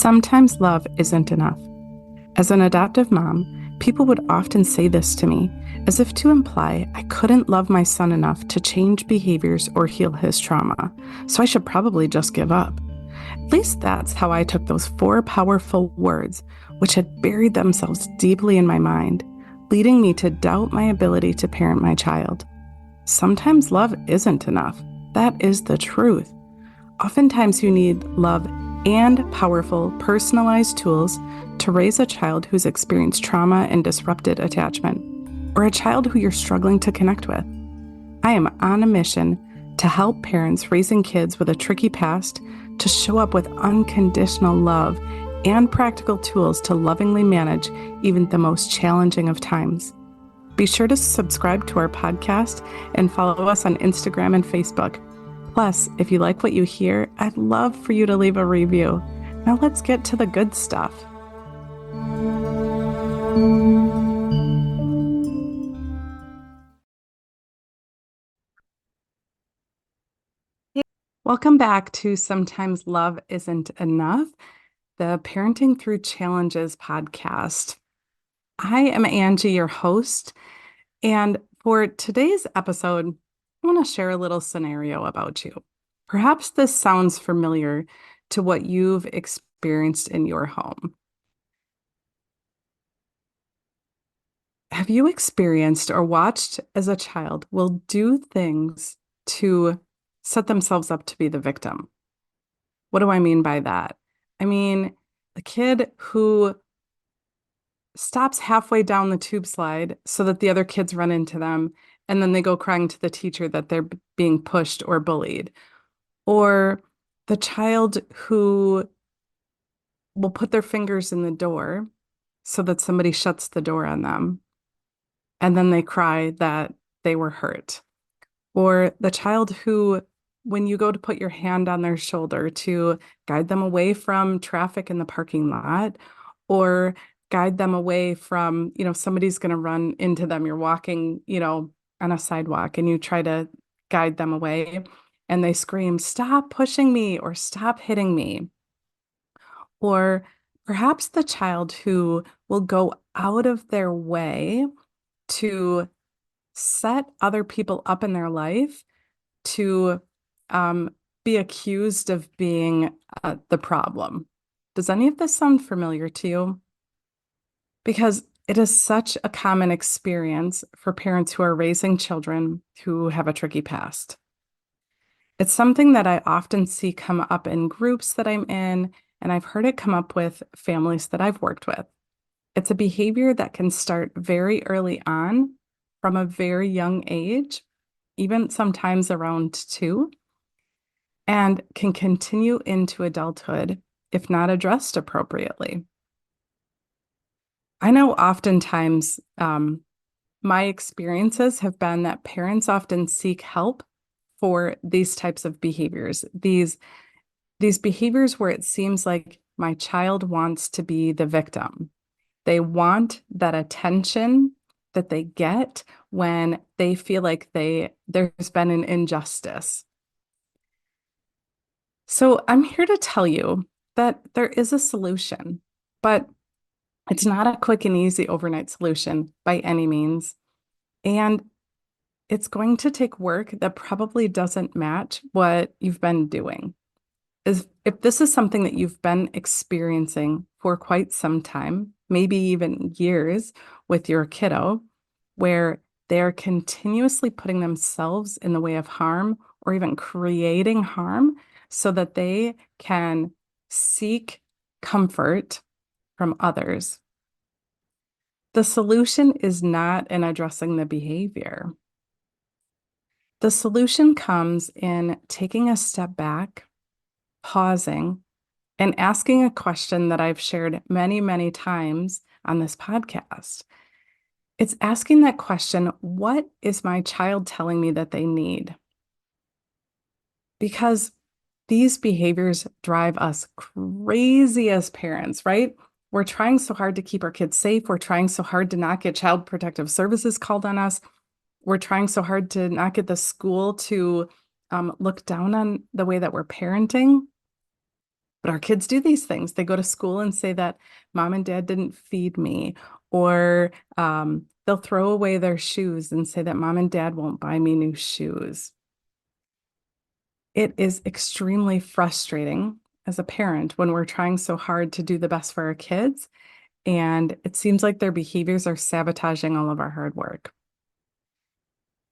Sometimes love isn't enough. As an adoptive mom, people would often say this to me, as if to imply I couldn't love my son enough to change behaviors or heal his trauma, so I should probably just give up. At least that's how I took those four powerful words, which had buried themselves deeply in my mind, leading me to doubt my ability to parent my child. Sometimes love isn't enough. That is the truth. Oftentimes, you need love and powerful, personalized tools to raise a child who's experienced trauma and disrupted attachment, or a child who you're struggling to connect with. I am on a mission to help parents raising kids with a tricky past to show up with unconditional love and practical tools to lovingly manage even the most challenging of times. Be sure to subscribe to our podcast and follow us on Instagram and Facebook. Plus, if you like what you hear, I'd love for you to leave a review. Now let's get to the good stuff. Welcome back to Sometimes Love Isn't Enough, the Parenting Through Challenges podcast. I am Angie, your host, and for today's episode, I want to share a little scenario about you. Perhaps this sounds familiar to what you've experienced in your home. Have you experienced or watched as a child will do things to set themselves up to be the victim? What do I mean by that? I mean, the kid who stops halfway down the tube slide so that the other kids run into them, and then they go crying to the teacher that they're being pushed or bullied. Or the child who will put their fingers in the door so that somebody shuts the door on them, and then they cry that they were hurt. Or the child who, when you go to put your hand on their shoulder to guide them away from traffic in the parking lot, or guide them away from, somebody's going to run into them. You're walking, on a sidewalk and you try to guide them away and they scream, "Stop pushing me," or "Stop hitting me." Or perhaps the child who will go out of their way to set other people up in their life to be accused of being the problem. Does any of this sound familiar to you? Because it is such a common experience for parents who are raising children who have a tricky past. It's something that I often see come up in groups that I'm in, and I've heard it come up with families that I've worked with. It's a behavior that can start very early on from a very young age, even sometimes around 2, and can continue into adulthood if not addressed appropriately. I know oftentimes my experiences have been that parents often seek help for these types of behaviors, these behaviors where it seems like my child wants to be the victim. They want that attention that they get when they feel like there's been an injustice. So I'm here to tell you that there is a solution, but it's not a quick and easy overnight solution by any means. And it's going to take work that probably doesn't match what you've been doing. If this is something that you've been experiencing for quite some time, maybe even years with your kiddo, where they're continuously putting themselves in the way of harm or even creating harm so that they can seek comfort from others. The solution is not in addressing the behavior. The solution comes in taking a step back, pausing, and asking a question that I've shared many, many times on this podcast. It's asking that question, what is my child telling me that they need? Because these behaviors drive us crazy as parents, right? We're trying so hard to keep our kids safe. We're trying so hard to not get Child Protective Services called on us. We're trying so hard to not get the school to look down on the way that we're parenting. But our kids do these things. They go to school and say that mom and dad didn't feed me, or they'll throw away their shoes and say that mom and dad won't buy me new shoes. It is extremely frustrating as a parent when we're trying so hard to do the best for our kids, and it seems like their behaviors are sabotaging all of our hard work.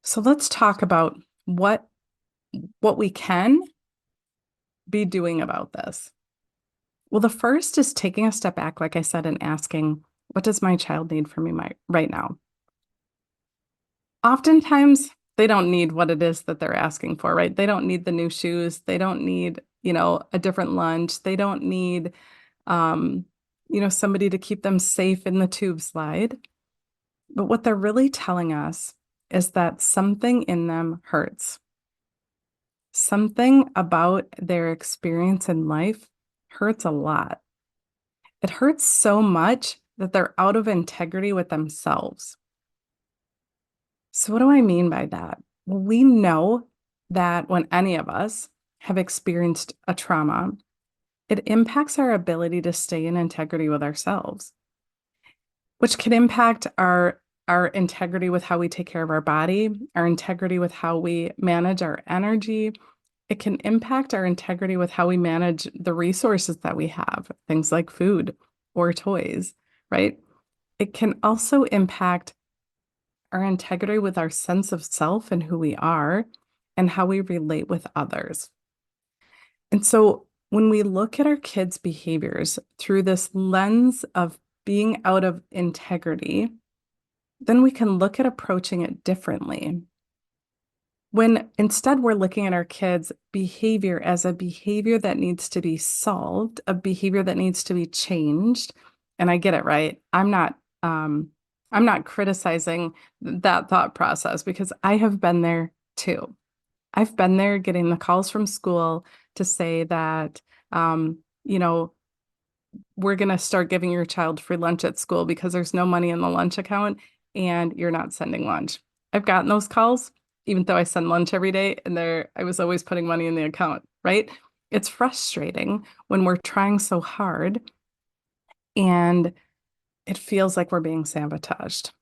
So let's talk about what we can be doing about this. Well, the first is taking a step back, like I said, and asking, what does my child need from me right now? Oftentimes, they don't need what it is that they're asking for, right? They don't need the new shoes. They don't need, a different lunch. They don't need, um, somebody to keep them safe in the tube slide. But what they're really telling us is that something in them hurts. Something about their experience in life hurts a lot. It hurts so much that they're out of integrity with themselves. So what do I mean by that? Well, we know that when any of us have experienced a trauma, it impacts our ability to stay in integrity with ourselves, which can impact our integrity with how we take care of our body, our integrity with how we manage our energy. It can impact our integrity with how we manage the resources that we have, things like food or toys, right? It can also impact our integrity with our sense of self and who we are and how we relate with others. And so when we look at our kids' behaviors through this lens of being out of integrity, then we can look at approaching it differently. When instead we're looking at our kids' behavior as a behavior that needs to be solved, a behavior that needs to be changed. And I get it, right? I'm not criticizing that thought process because I have been there too. I've been there getting the calls from school to say that, we're going to start giving your child free lunch at school because there's no money in the lunch account and you're not sending lunch. I've gotten those calls, even though I send lunch every day and I was always putting money in the account, right? It's frustrating when we're trying so hard and it feels like we're being sabotaged.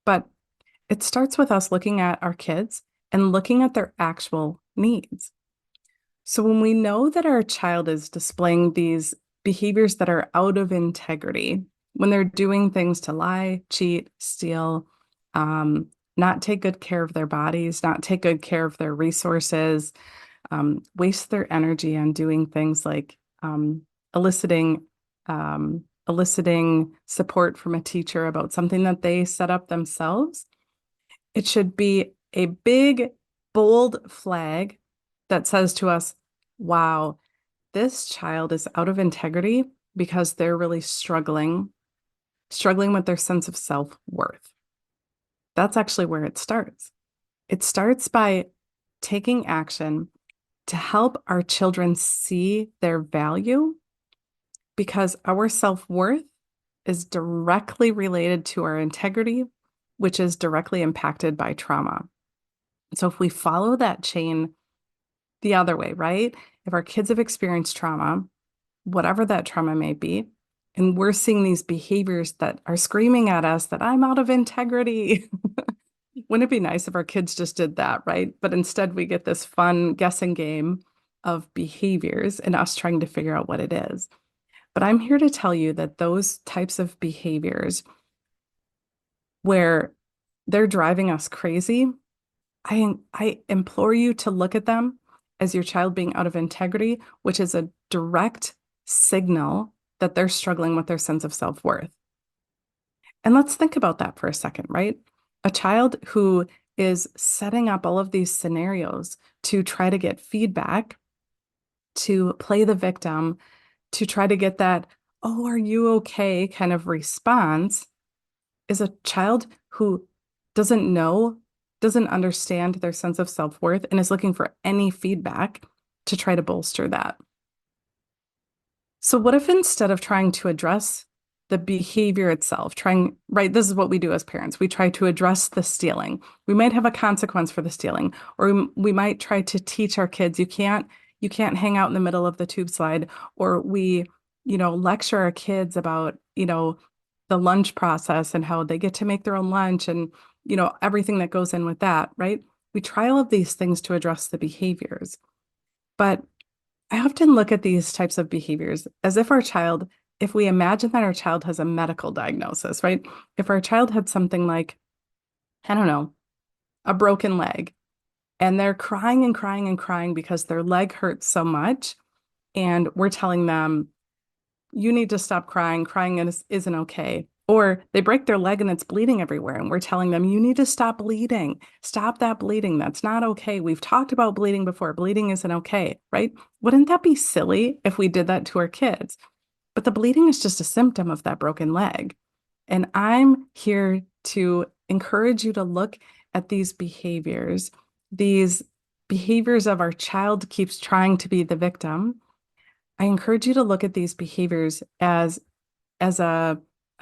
But it starts with us looking at our kids and looking at their actual needs. So when we know that our child is displaying these behaviors that are out of integrity, when they're doing things to lie, cheat, steal, not take good care of their bodies, not take good care of their resources, waste their energy on doing things like eliciting eliciting support from a teacher about something that they set up themselves, it should be a big, bold flag that says to us, wow, this child is out of integrity because they're really struggling with their sense of self-worth. That's actually where it starts. It starts by taking action to help our children see their value because our self-worth is directly related to our integrity, which is directly impacted by trauma. So if we follow that chain the other way, right? If our kids have experienced trauma, whatever that trauma may be, and we're seeing these behaviors that are screaming at us that I'm out of integrity. Wouldn't it be nice if our kids just did that, right? But instead we get this fun guessing game of behaviors and us trying to figure out what it is. But I'm here to tell you that those types of behaviors where they're driving us crazy, I implore you to look at them as your child being out of integrity, which is a direct signal that they're struggling with their sense of self-worth. And let's think about that for a second, right? A child who is setting up all of these scenarios to try to get feedback, to play the victim, to try to get that, oh, are you okay kind of response is a child who doesn't know, doesn't understand their sense of self-worth and is looking for any feedback to try to bolster that. So what if instead of trying to address the behavior itself, right, this is what we do as parents. We try to address the stealing. We might have a consequence for the stealing, or we might try to teach our kids, you you can't hang out in the middle of the tube slide, or we, lecture our kids about, the lunch process and how they get to make their own lunch and, everything that goes in with that, right? We try all of these things to address the behaviors. But I often look at these types of behaviors as if we imagine that our child has a medical diagnosis, right? If our child had something like, I don't know, a broken leg, and they're crying and crying and crying because their leg hurts so much, and we're telling them, you need to stop crying. Crying isn't okay. Or they break their leg and it's bleeding everywhere. And we're telling them, you need to stop bleeding. Stop that bleeding. That's not okay. We've talked about bleeding before. Bleeding isn't okay, right? Wouldn't that be silly if we did that to our kids? But the bleeding is just a symptom of that broken leg. And I'm here to encourage you to look at these behaviors of our child keeps trying to be the victim. I encourage you to look at these behaviors as a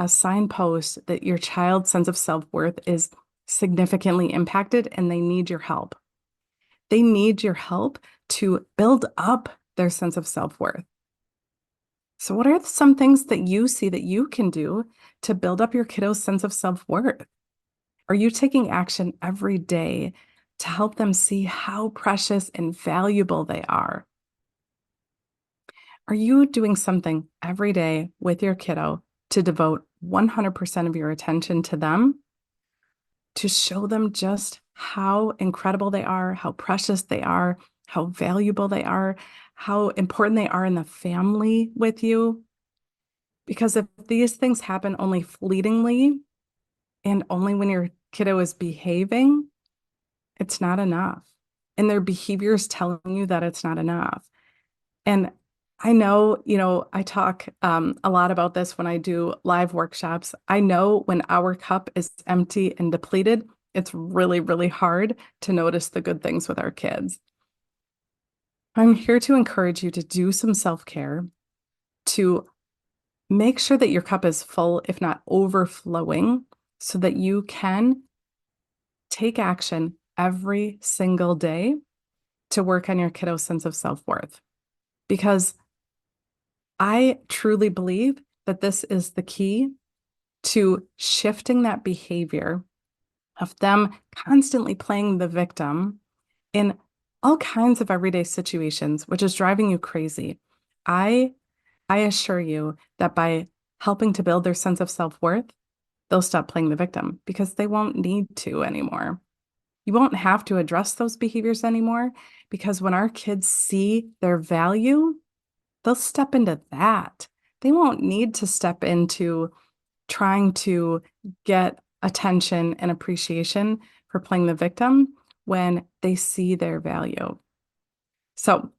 signpost that your child's sense of self-worth is significantly impacted and they need your help. They need your help to build up their sense of self-worth. So what are some things that you see that you can do to build up your kiddo's sense of self-worth? Are you taking action every day to help them see how precious and valuable they are? Are you doing something every day with your kiddo to devote 100% of your attention to them, to show them just how incredible they are, how precious they are, how valuable they are, how important they are in the family with you? Because if these things happen only fleetingly and only when your kiddo is behaving, it's not enough. And their behavior is telling you that it's not enough. And I know, I talk a lot about this when I do live workshops. I know when our cup is empty and depleted, it's really, really hard to notice the good things with our kids. I'm here to encourage you to do some self-care, to make sure that your cup is full, if not overflowing, so that you can take action every single day to work on your kiddo's sense of self-worth. Because I truly believe that this is the key to shifting that behavior of them constantly playing the victim in all kinds of everyday situations, which is driving you crazy. I assure you that by helping to build their sense of self-worth, they'll stop playing the victim because they won't need to anymore. You won't have to address those behaviors anymore because when our kids see their value, they'll step into that. They won't need to step into trying to get attention and appreciation for playing the victim when they see their value. So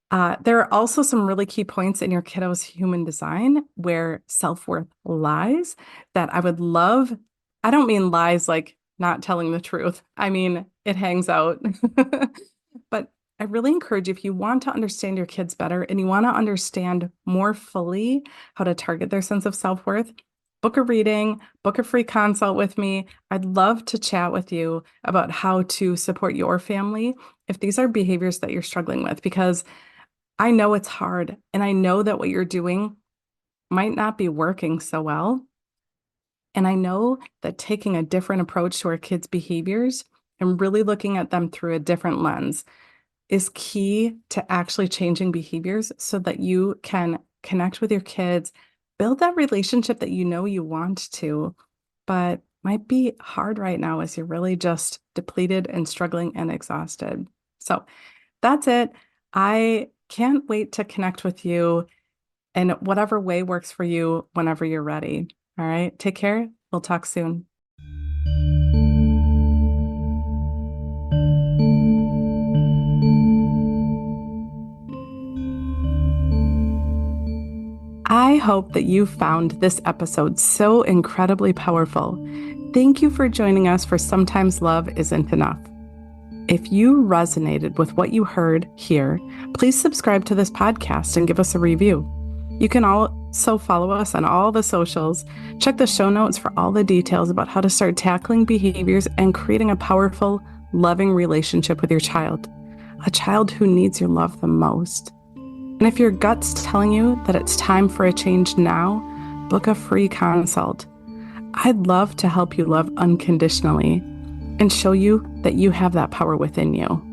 there are also some really key points in your kiddo's human design where self-worth lies that I would love. I don't mean lies like not telling the truth. I mean, it hangs out. But I really encourage you, if you want to understand your kids better and you want to understand more fully how to target their sense of self-worth, book a reading, book a free consult with me. I'd love to chat with you about how to support your family if these are behaviors that you're struggling with, because I know it's hard and I know that what you're doing might not be working so well. And I know that taking a different approach to our kids' behaviors and really looking at them through a different lens is key to actually changing behaviors so that you can connect with your kids, build that relationship that you know you want to, but might be hard right now as you're really just depleted and struggling and exhausted. So that's it. I can't wait to connect with you in whatever way works for you whenever you're ready. All right. Take care. We'll talk soon. I hope that you found this episode so incredibly powerful. Thank you for joining us for Sometimes Love Isn't Enough. If you resonated with what you heard here, please subscribe to this podcast and give us a review. You can also follow us on all the socials. Check the show notes for all the details about how to start tackling behaviors and creating a powerful, loving relationship with your child. a child who needs your love the most. And if your gut's telling you that it's time for a change now, book a free consult. I'd love to help you love unconditionally and show you that you have that power within you.